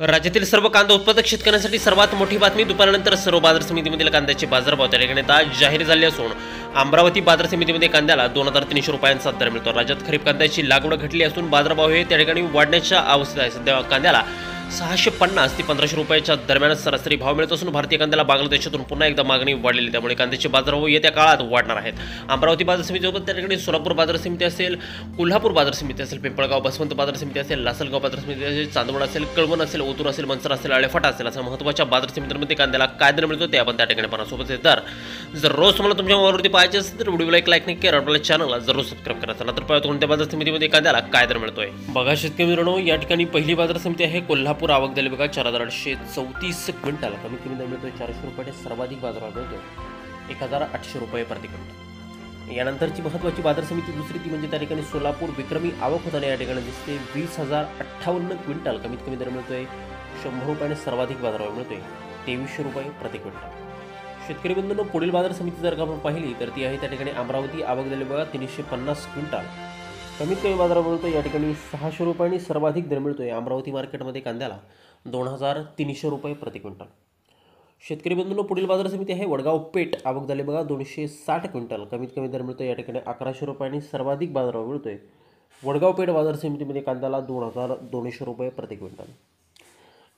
राज्यातील सर्व कांदा उत्पादक शेतकऱ्यांसाठी सर्वात मोठी बातमी. दुपारनंतर सर्व बाजार समितीमधील कांद्याचे बाजारभाव त्या ठिकाणी आज जाहीर झाले असून अमरावती बाजार समितीमध्ये कांद्याला 2300 रुपयांचा दर मिळतो. राज्यात खरीप कांद्याची लागवड घटली असून बाजारभाव हे त्या ठिकाणी वाढण्याच्या अवस्थेत आहे. सध्या कांद्याला 650 ते 1500 रुपयाच्या दरम्यान सरासरी भाव मिळत असून भारतीय कांद्याला बांगलादेशातून पुन्हा एकदा मागणी वाढलेली, त्यामुळे कांद्याचे बाजारभाव येत्या काळात वाढणार आहेत. अमरावती बाजार समितीसोबत त्या ठिकाणी सोलापूर बाजार समिती असेल, कोल्हापूर बाजार समिती असेल, पिंपळगाव बसवंत बाजार समिती असेल, लासलगाव बाजार समिती असेल, चांदवड असेल, कळवण असेल, ओतूर असेल, मनसर असेल, आळेफाटा असेल, अशा महत्त्वाच्या बाजार समितीमध्ये कांद्याला काय दर मिळतो ते आपण त्या ठिकाणी पाहणार. सोबत दर जर रोज तुम्हाला तुमच्या मोबाईलवरती पाहायचे असेल तर व्हिडिओला एक लाईक नक्की करा, आपल्या चॅनलला जरूर सबस्क्राईब करा. चला तर पाहूया कोणत्या बाजार समितीमध्ये कांद्याला काय दर मिळतोय. बघा शेतकरी मित्रांनो, या ठिकाणी पहिली बाजार समिती आहे कोल्हापूर. आवक झाली बघा 4834 क्विंटल. कमीत कमी दर मिळतोय 400 रुपये. सर्वाधिक बाजारभाव मिळतोय 1800 रुपये प्रति क्विंटल. यानंतरची महत्त्वाची बाजार समिती दुसरी ती म्हणजे त्या ठिकाणी सोलापूर. विक्रमी आवक होताना या ठिकाणी दिसते 20,058 क्विंटल. कमीत कमी दर मिळतोय 100 रुपये. सर्वाधिक बाजारभाव मिळतोय 2300 रुपये प्रति क्विंटल. शेतकरी बंधूंनो, पुढील बाजार समिती जर का आपण पाहिली तर ती आहे त्या ठिकाणी अमरावती. आवक झाली बघा 350 क्विंटल. कमीत कमी बाजारभाव मिळतोय या ठिकाणी 600 रुपये आणि सर्वाधिक दर मिळतोय अमरावती मार्केटमध्ये कांद्याला 2300 रुपये प्रति क्विंटल. शेतकरी बंधूंनो, पुढील बाजार समिती आहे वडगाव पेठ. आवक झाली बघा 260 क्विंटल. कमीत कमी दर मिळतोय या ठिकाणी 1100 रुपये आणि सर्वाधिक बाजारभाव मिळतोय वडगाव पेठ बाजार समितीमध्ये कांद्याला 2200 रुपये प्रति क्विंटल.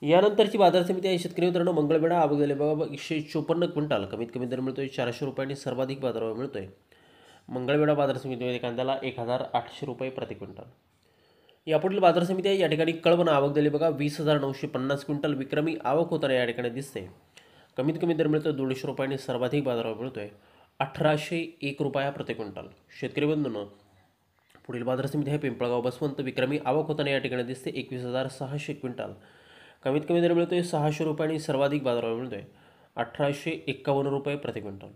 यानंतरची बाजार समिती आहे शेतकरी मित्रांनो मंगळवेढा. आवक झाली बघा 154 क्विंटल. कमीत कमी दर मिळतोय 400 रुपये आणि सर्वाधिक बाजारभाव मिळतोय मंगळवेढा बाजार समितीमध्ये कांद्याला 1800 रुपये प्रति क्विंटल. यापुढील बाजार समिती आहे या ठिकाणी कळवण. आवक झाली बघा 20,950 क्विंटल. विक्रमी आवक होताना या ठिकाणी दिसते. कमीत कमी दर मिळतोय 200 रुपये आणि सर्वाधिक बाजारभाव मिळतोय 1801 रुपया प्रति क्विंटल. शेतकरी बंधूंनो, पुढील बाजार समिती आहे पिंपळगाव बसवंत. विक्रमी आवक होताना या ठिकाणी दिसते 21,600 क्विंटल. कमीत कमी दर मिळतोय 600 रुपये आणि सर्वाधिक बाजारभाव मिळतोय 1851 रुपये प्रति क्विंटल.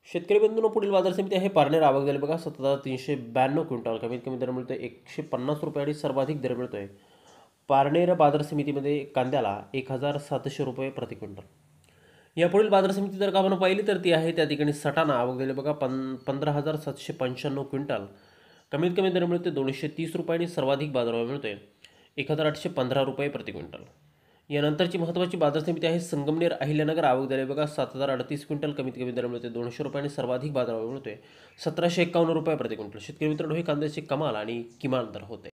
शेतकरी बंधूंनो, पुढील बाजार समिती आहे पारनेर. आवक झाली बघा 7,392 क्विंटल. कमीत कमी दर मिळतोय 150 रुपये आणि सर्वाधिक दर मिळतोय पारनेर बाजार समितीमध्ये कांद्याला 1700 रुपये प्रति क्विंटल. यापुढील बाजार समिती जर का आपण पाहिली तर ती आहे त्या ठिकाणी सटाणा. आवक झाली बघा 15,795 क्विंटल. कमीत कमी दर मिळतोय 230 रुपये आणि सर्वाधिक बाजारभाव मिळतोय 1815 रुपये प्रति क्विंटल. यानंतरची महत्त्वाची बाजार समिती आहे संगमनेर अहिल्यानगर. आवक झाली बघा 7,038 क्विंटल. कमीत कमी दर मिळतोय 200 रुपये आणि सर्वाधिक बाजारभाव मिळतोय 1751 रुपये प्रति क्विंटल. शेतकरी मित्रांनो, हे कांद्याचे कमाल आणि किमान दर होते.